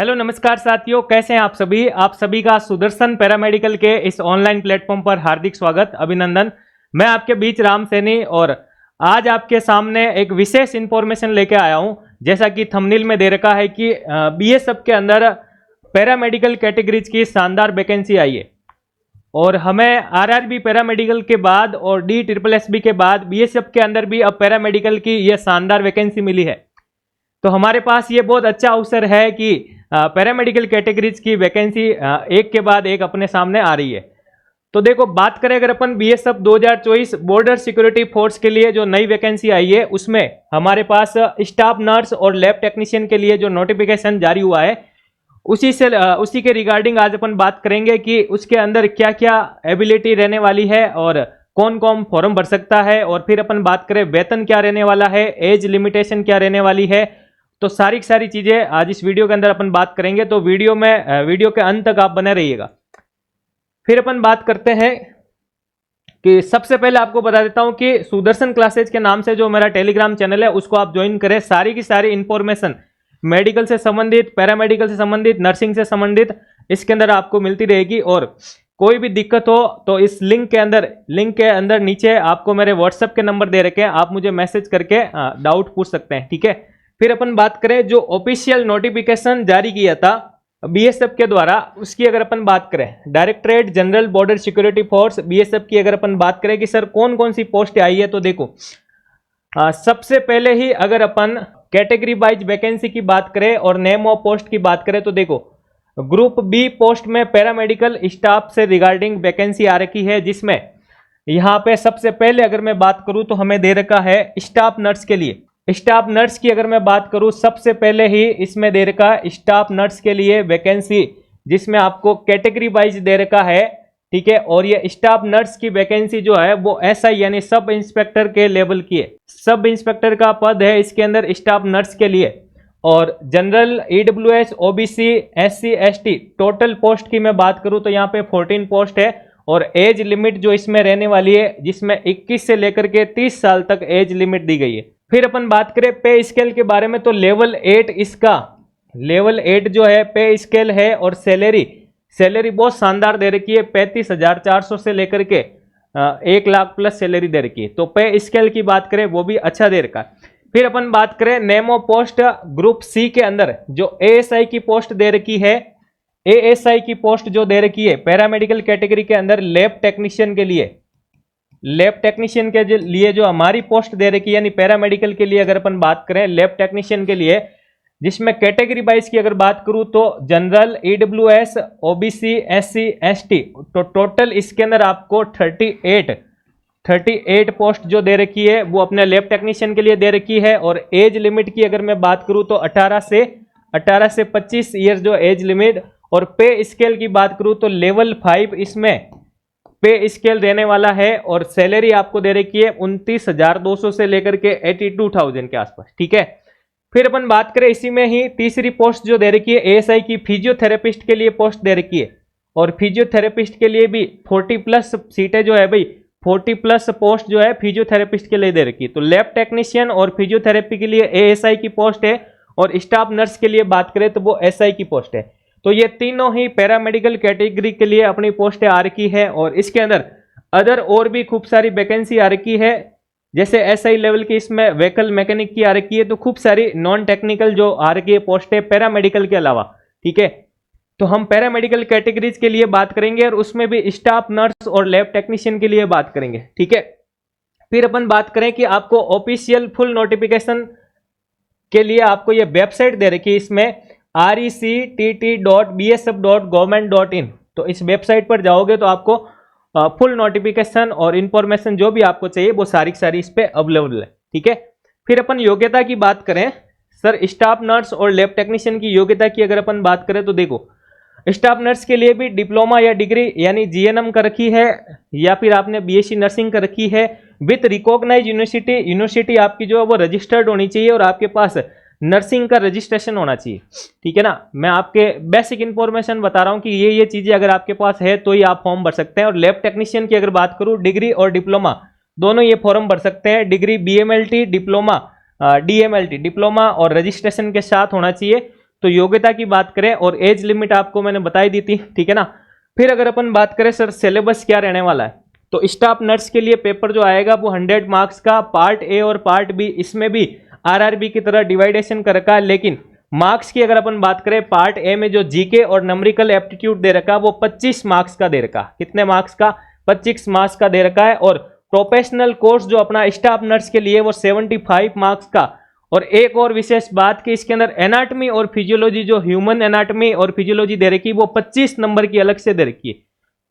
Hello नमस्कार साथियों, कैसे हैं आप सभी। आप सभी का सुदर्शन पैरामेडिकल के इस ऑनलाइन प्लेटफॉर्म पर हार्दिक स्वागत, अभिनंदन। मैं आपके बीच राम सैनी और आज आपके सामने एक विशेष इंफॉर्मेशन लेके आया हूं। जैसा कि थंबनेल में दे रखा है कि बीएसएफ के अंदर पैरामेडिकल कैटेगरीज की शानदार वैकेंसी आई है और हमें आरआरबी पैरामेडिकल के बाद और DSSB के बाद बीएसएफ के अंदर भी अब पैरामेडिकल की यह शानदार वैकेंसी मिली है। तो हमारे पास ये बहुत अच्छा अवसर है कि पैरामेडिकल कैटेगरीज की वैकेंसी एक के बाद एक अपने सामने आ रही है। तो देखो, बात करें अगर अपन बीएसएफ 2024 बॉर्डर सिक्योरिटी फोर्स के लिए जो नई वैकेंसी आई है, उसमें हमारे पास स्टाफ नर्स और लैब टेक्नीशियन के लिए जो नोटिफिकेशन जारी हुआ है, उसी के रिगार्डिंग आज अपन बात करेंगे कि उसके अंदर क्या क्या एबिलिटी रहने वाली है और कौन कौन फॉर्म भर सकता है। और फिर अपन बात करें वेतन क्या रहने वाला है, एज लिमिटेशन क्या रहने वाली है। तो सारी चीजें आज इस वीडियो के अंदर अपन बात करेंगे। तो वीडियो के अंत तक आप बने रहिएगा। फिर अपन बात करते हैं कि सबसे पहले आपको बता देता हूं कि सुदर्शन क्लासेज के नाम से जो मेरा टेलीग्राम चैनल है उसको आप ज्वाइन करें। सारी की सारी इंफॉर्मेशन मेडिकल से संबंधित, पैरामेडिकल से संबंधित, नर्सिंग से संबंधित इसके अंदर आपको मिलती रहेगी। और कोई भी दिक्कत हो तो इस लिंक के अंदर नीचे आपको मेरे व्हाट्सएप के नंबर दे रखे हैं, आप मुझे मैसेज करके डाउट पूछ सकते हैं, ठीक है। फिर अपन बात करें जो ऑफिशियल नोटिफिकेशन जारी किया था बीएसएफ के द्वारा, उसकी अगर अपन बात करें, directorate general border security force BSF की अगर अपन बात करें कि सर कौन कौन सी पोस्ट आई है, तो देखो सबसे पहले ही अगर अपन कैटेगरी वाइज वैकेंसी की बात करें और नेम ऑफ पोस्ट की बात करें तो देखो ग्रुप बी पोस्ट में पैरामेडिकल स्टाफ से रिगार्डिंग वैकेंसी आ रखी है, जिसमें यहां पे सबसे पहले अगर मैं बात करूं तो हमें दे रखा है स्टाफ नर्स के लिए। स्टाफ नर्स की अगर मैं बात करूं सबसे पहले ही इसमें दे रखा है स्टाफ नर्स के लिए वैकेंसी, जिसमें आपको कैटेगरी वाइज दे रखा है, ठीक है। और ये स्टाफ नर्स की वैकेंसी जो है वो SI यानी सब इंस्पेक्टर के लेवल की है। सब इंस्पेक्टर का पद है इसके अंदर स्टाफ नर्स के लिए। और general EWS OBC SC ST total post की मैं बात करूं तो यहाँ पे 14 पोस्ट है। और एज लिमिट जो इसमें रहने वाली है, जिसमें 21 से लेकर के 30 साल तक एज लिमिट दी गई है। फिर अपन बात करें पे स्केल के बारे में तो लेवल 8 जो है पे स्केल है। और सैलरी बहुत शानदार दे रखी है, 35,400 से लेकर के 1 लाख प्लस सैलरी दे रखी है। तो पे स्केल की बात करें वो भी अच्छा दे रखा है। फिर अपन बात करें name of post, group C के अंदर जो ASI की पोस्ट दे रखी है, ASI की पोस्ट जो दे रखी है पैरामेडिकल कैटेगरी के अंदर लैब टेक्नीशियन के लिए जो हमारी पोस्ट दे रखी है, यानी पैरामेडिकल के लिए अगर अपन बात करें लैब टेक्नीशियन के लिए, जिसमें कैटेगरी वाइज की अगर बात करूं तो general EWS OBC SC ST तो टोटल इसके अंदर आपको 38 पोस्ट जो दे रखी है वो अपने लैब टेक्नीशियन के लिए दे रखी है। और एज लिमिट की अगर मैं बात करूं तो 18 से 25 ईयर्स जो एज लिमिट। और पे स्केल की बात करूं तो लेवल 5 इसमें पे स्केल रहने वाला है। और सैलरी आपको दे रखी है 29,200 से लेकर के 82,000 के आसपास, ठीक है। फिर अपन बात करें इसी में ही तीसरी पोस्ट जो दे रखी है ASI की फिजियोथेरेपिस्ट के लिए पोस्ट दे रखी है। और फिजियोथेरेपिस्ट के लिए भी 40+ सीटें जो है भाई, 40+ पोस्ट जो है फिजियोथेरेपिस्ट के लिए दे रखी है। तो लैब टेक्नीशियन और फिजियोथेरेपी के लिए ASI की पोस्ट है। और स्टाफ नर्स के लिए बात करें तो वो SI की पोस्ट है। तो ये तीनों ही पैरामेडिकल कैटेगरी के लिए अपनी पोस्टें आ रखी है। और इसके अंदर अदर और भी खूब सारी वैकेंसी आ रखी है, जैसे SI लेवल की इसमें व्हीकल मैकेनिक की आ रखी है। तो खूब सारी नॉन टेक्निकल जो आ रखी है पोस्टें पैरामेडिकल के अलावा, ठीक है। तो हम पैरामेडिकल कैटेगरीज के लिए बात करेंगे और उसमें भी स्टाफ नर्स और लैब टेक्नीशियन के लिए बात करेंगे, ठीक है। फिर अपन बात करें कि आपको ऑफिशियल फुल नोटिफिकेशन के लिए आपको ये वेबसाइट दे रखी है, इसमें rectt.bsf.government.in। तो इस वेबसाइट पर जाओगे तो आपको फुल नोटिफिकेशन और इंफॉर्मेशन जो भी आपको चाहिए वो सारी इस पे अवेलेबल है, ठीक है। फिर अपन योग्यता की बात करें, सर स्टाफ नर्स और लैब टेक्नीशियन की योग्यता की अगर अपन बात करें तो देखो स्टाफ नर्स के लिए भी डिप्लोमा या डिग्री यानी GNM कर रखी है, या फिर आपने BSc नर्सिंग कर रखी है विथ रिकॉग्नाइज यूनिवर्सिटी आपकी जो है वो रजिस्टर्ड होनी चाहिए और आपके पास नर्सिंग का रजिस्ट्रेशन होना चाहिए, ठीक है ना। मैं आपके बेसिक इंफॉर्मेशन बता रहा हूं कि ये चीजें अगर आपके पास है तो ही आप फॉर्म भर सकते हैं। और लैब टेक्नीशियन की अगर बात करूं, डिग्री और डिप्लोमा दोनों ये फॉर्म भर सकते हैं। Degree BMLT, diploma DMLT diploma और रजिस्ट्रेशन के साथ होना चाहिए। तो योग्यता की बात करें और एज लिमिट आपको मैंने बताई दी थी, ठीक है ना। फिर अगर अपन बात करें सर सिलेबस क्या रहने वाला है, तो स्टाफ नर्स के लिए पेपर जो आएगा वो 100 मार्क्स का, पार्ट ए और पार्ट बी, इसमें भी आरआरबी की तरह डिवाइडेशन कर रखा है। लेकिन मार्क्स की अगर अपन बात करें, पार्ट ए में जो जीके और न्यूमेरिकल एप्टीट्यूड दे रखा है वो 25 मार्क्स का दे रखा है। कितने मार्क्स का? 25 मार्क्स का दे रखा है। और प्रोफेशनल कोर्स जो अपना स्टाफ नर्स के लिए वो 75 मार्क्स का। और एक और विशेष बात कि इसके अंदर एनाटमी और फिजियोलॉजी, जो ह्यूमन एनाटमी और फिजियोलॉजी दे रखी है वो 25 नंबर की अलग से दे रखी है,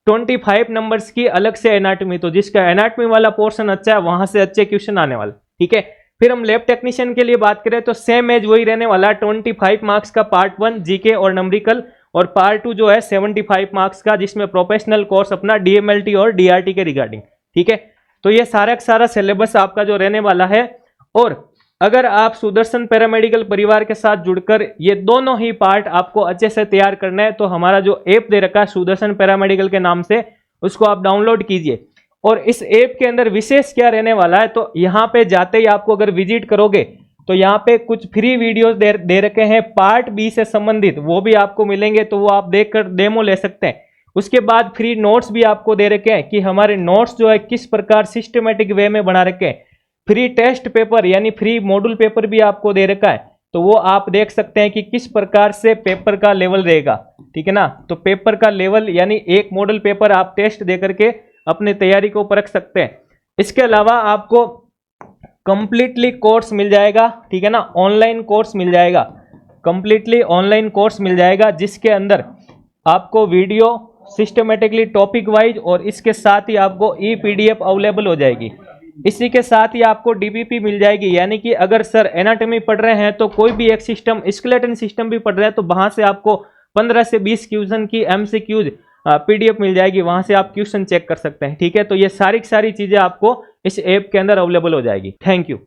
25 नंबर्स की अलग से एनाटमी। तो जिसका एनाटमी वाला पोर्शन अच्छा है वहां से अच्छे क्वेश्चन आने वाले, ठीक है। फिर हम लैब टेक्नीशियन के लिए बात करें तो सेम एज वही रहने वाला, 25 मार्क्स का पार्ट 1 जीके और न्यूमेरिकल, और पार्ट 2 जो है 75 मार्क्स का, जिसमें प्रोफेशनल कोर्स अपना डीएमएलटी और डीआरटी के रिगार्डिंग, ठीक है। तो ये सारा का सारा सिलेबस आपका जो रहने वाला है। और अगर आप सुदर्शन पैरामेडिकल परिवार के साथ जुड़कर ये दोनों ही पार्ट आपको अच्छे से तैयार करना है, तो हमारा जो ऐप दे रखा है सुदर्शन पैरामेडिकल के नाम से, उसको आप डाउनलोड कीजिए। और इस ऐप के अंदर विशेष क्या रहने वाला है, तो यहाँ पे जाते ही आपको अगर विजिट करोगे तो यहाँ पे कुछ फ्री वीडियोस दे रखे हैं पार्ट बी से संबंधित, वो भी आपको मिलेंगे, तो वो आप देखकर डेमो ले सकते हैं। उसके बाद फ्री नोट्स भी आपको दे रखे हैं कि हमारे नोट्स जो है किस प्रकार सिस्टमेटिक वे में बना रखे हैं। फ्री टेस्ट पेपर यानी फ्री मॉड्यूल पेपर भी आपको दे रखा है, तो वो आप देख सकते हैं कि किस प्रकार से पेपर का लेवल रहेगा, ठीक है ना। तो पेपर का लेवल यानी एक मॉडल पेपर आप टेस्ट दे करके अपनी तैयारी को परख सकते हैं। इसके अलावा आपको कंप्लीटली कोर्स मिल जाएगा, ठीक है ना, ऑनलाइन कोर्स मिल जाएगा, कंप्लीटली ऑनलाइन कोर्स मिल जाएगा, जिसके अंदर आपको वीडियो सिस्टमेटिकली टॉपिक वाइज और इसके साथ ही आपको ई पीडीएफ अवेलेबल हो जाएगी। इसी के साथ ही आपको डीबीपी मिल जाएगी, यानी कि अगर सर एनाटॉमी पढ़ रहे हैं तो कोई भी एक सिस्टम, स्केलेटन सिस्टम भी पढ़ रहे हैं, तो वहां से आपको 15 से 20 क्वेश्चन की एमसीक्यूज पीडीएफ मिल जाएगी, वहां से आप क्वेश्चन चेक कर सकते हैं, ठीक है। तो ये सारी चीजें आपको इस ऐप के अंदर अवेलेबल हो जाएगी। Thank you.